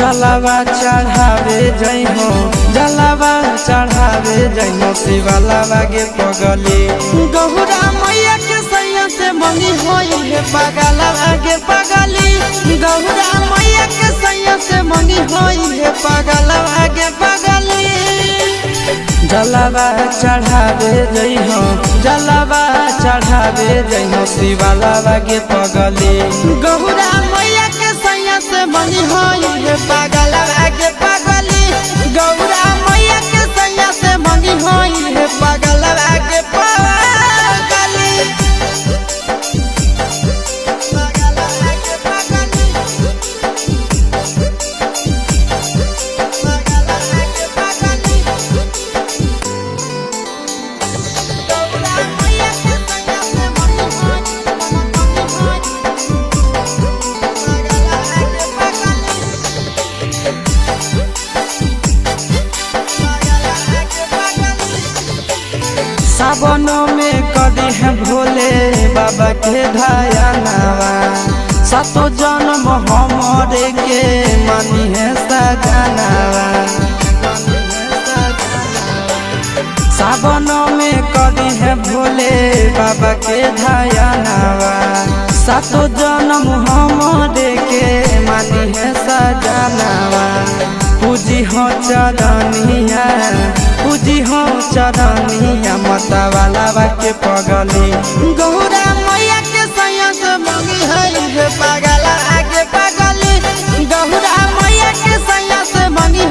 जलावा चढ़ावे जई हो, जलावा चढ़ावे जई हो शिवलावा गे पगली। गौरा मैया के सैया से मंगी होई है पगलावा गे पगली। गौरा मैया के सैया से मंगी होई है पगलावा गे पगली। जलावा चढ़ावे जई हो, जलावा चढ़ावे जई हो शिवलावा गे पगली। गौरा मैया के सैया से मंगी होई है पगलावा गे पगली। गौरा मैया के सैया से मंगी होई है पगलावा गे पगली। सावन में कदी है भोले बाबा के ढायानावा। सातो जन्म हमरे के मानी है सजनावा। सावन में कदी है भोले बाबा के ढायानावा। सातो जन्म हमरे के मानी है सजनावा। पूजी हो चरनिया, पूजी हो चरनिया मतवालावा के पगली। गौरा मैया के सैया से मंगी है पगलावा के पगली। गौरा मैया के सैया से मंगी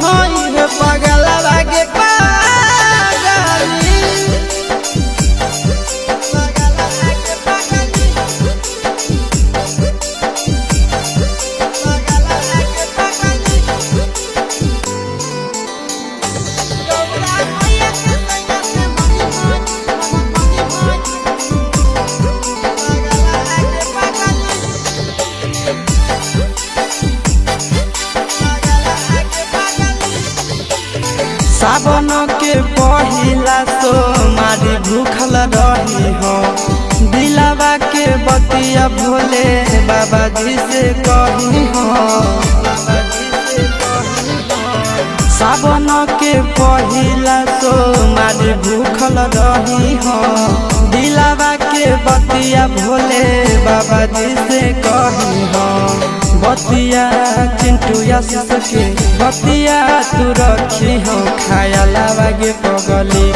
है पगलावा के पगली। सावन के पहिला सोमारी भूखल रही हो। दिलावा के बतिया भोले बाबा जी से कही हो। सावन के पहिला सोमारी भूखल रही हो। दिलावा के बतिया भोले बाबा जी से कही हो। बतिया चिंटू के बतिया तू रखी हो खाया लावा गे पगली।